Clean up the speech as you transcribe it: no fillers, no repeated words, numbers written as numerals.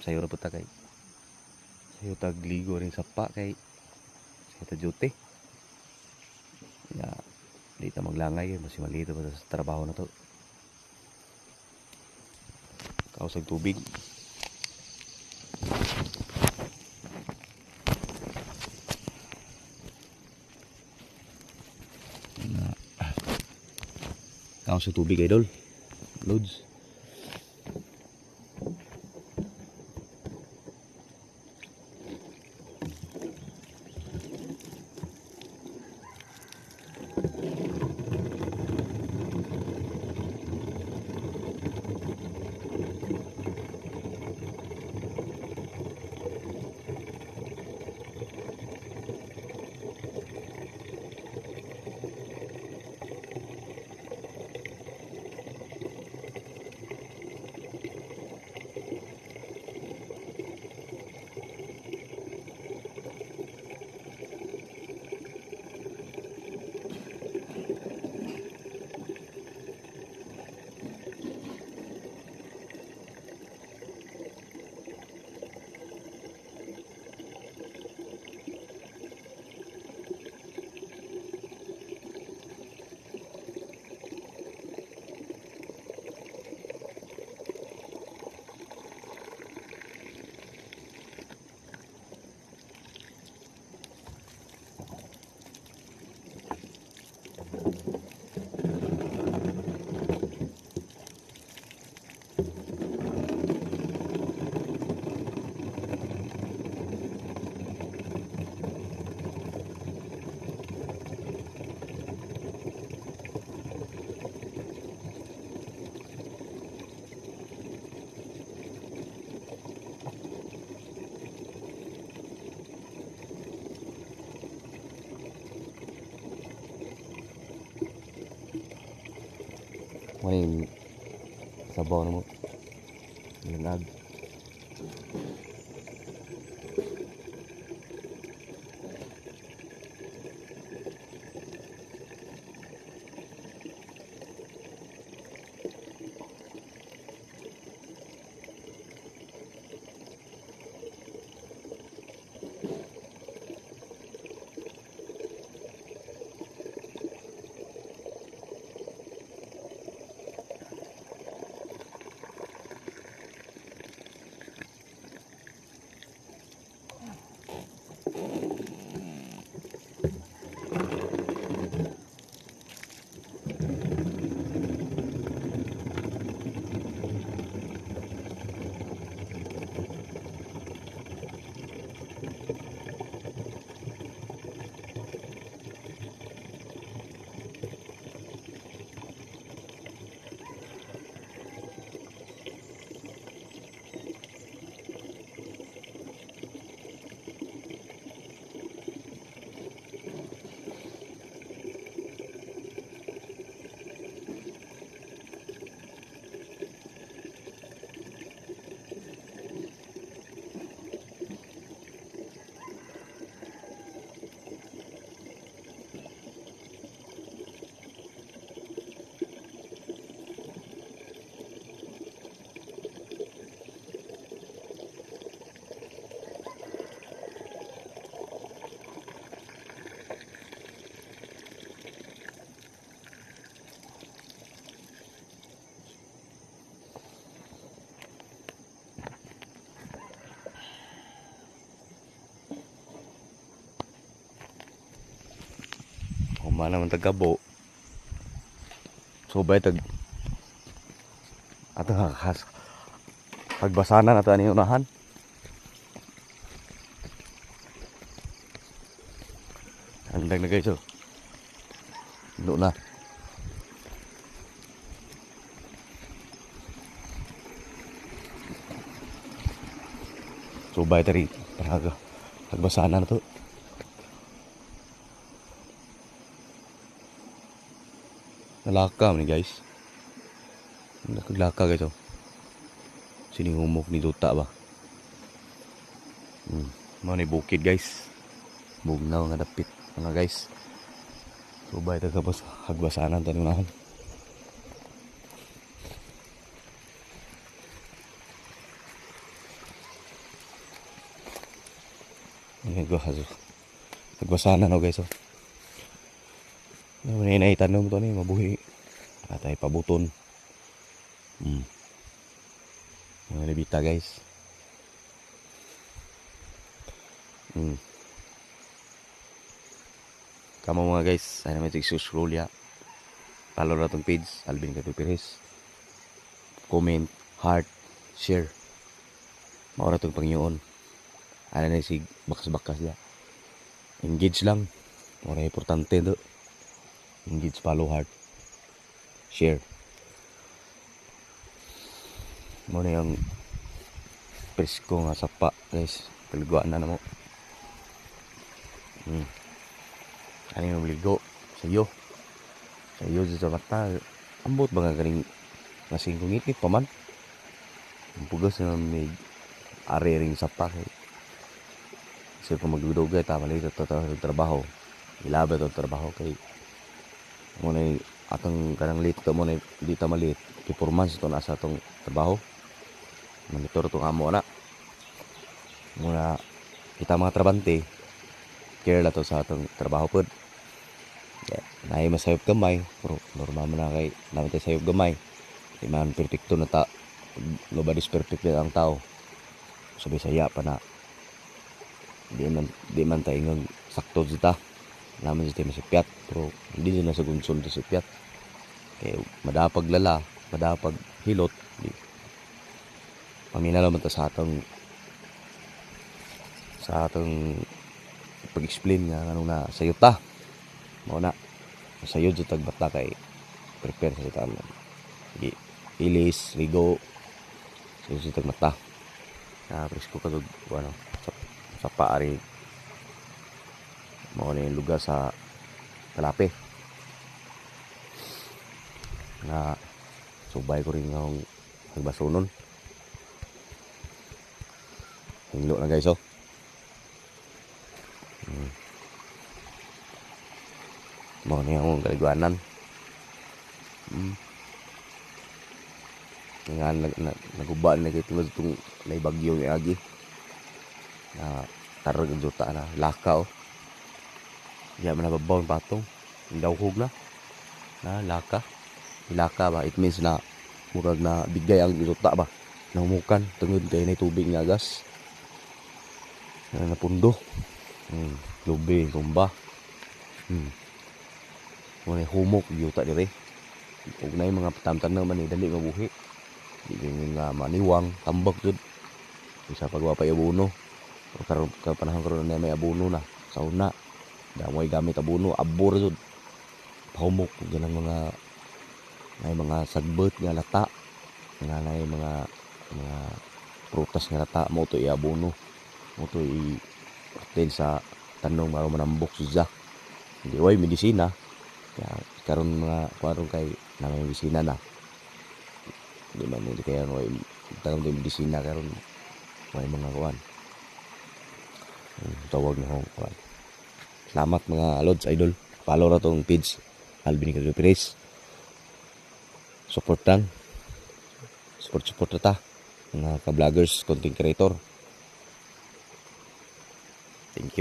sayo ra puta kay sayo tagligo ring sapa kay sayo ta duty ya di ta maglangay mas malito pa sa trabaho na to kausag tubig kausag tubig idol loads. May sabaw na mo linag Humana naman tagabo. So bay tag ato hakas pagbasanan ato ani unahan. Andag na guys oh. Ndo na. So bay tari pagbasanan na to. Nalaka ni guys. Naglaka guys oh. Sinihumok ni Duta ba. Mao ni bukid guys. Bugnaw nga dapit mga guys. Subay ta kapos hagbasanan tanunahan. Nagbasa na no guys. Oh. May tanom to ni mabuhi. Atay pabuton. Mga libita guys. Kamu mga guys, ay naman scroll ya. Follow na itong page, Alvin Katupiris. Comment, heart, share. Maura itong Panginoon. Ano na si bakas-bakas ya. Engage lang. Maura importante do. Engage, follow, heart, share. Muna yung presko nga sapa guys. Paliguan na mo. Ano yung maligo sa'yo sa mata. Ambot ba nga galing nasing kungit pa man. Ang pugas na may ari ring sapa kay so kung magdudugay ta malit ito trabaho ilabot ang trabaho kay muna atong kanang late to muna di ta malit performance ito nasa atong trabaho monitor itong amo na muna kita mga trabante care na to sa atong trabaho po. Naay masayop gamay pero normal man na kay namin tayo sayop gamay di man perfecto na ta nobody's perfect na ang tao sabi saya pa na di man tayo ng sakto dita namin dito masipyat pero hindi din na sa gunsol to sipyat kaya madapag lala madapag hilot di paminala man ta sa atong pag-explain nga anong na sayot ta mao na sayod sa tagbata kay prepare sa tama sige ilis ligo sayod sa tagmata na presko ka ano sa paari mao na yung lugar sa Kalape na subay ko rin ng nagbasunon hinglo na guys oh. Mao na yung kaliguanan nga nagubaan na kayo tulad itong naibagyo ni Agi na tarag ang juta na laka oh. Diya man nababaw ang patong hug na laka ilaka ba it means na murag na bigay ang juta ba nangumukan tungod kay na tubig nga gas na napundo lubi tumba muna humok yuta dire ug nay mga patamtan man dali mabuhi di nga maniwang tambak jud bisa pagwa pa abono karon ka panahon karon na may abono na sa una damoy gamit abono abor jud pahumok ganang mga sagbot nga lata nga nay mga prutas nga lata mo to iabono mo to i sa tanong maro manambok siya hindi way medisina karon mga karon kay na may medisina na di man hindi kaya way tanong din medisina karon may mga kuan tawag na kuan. Salamat mga lods idol follow ra tong page Alvin Katupiris support ra ta mga ka-vloggers content creator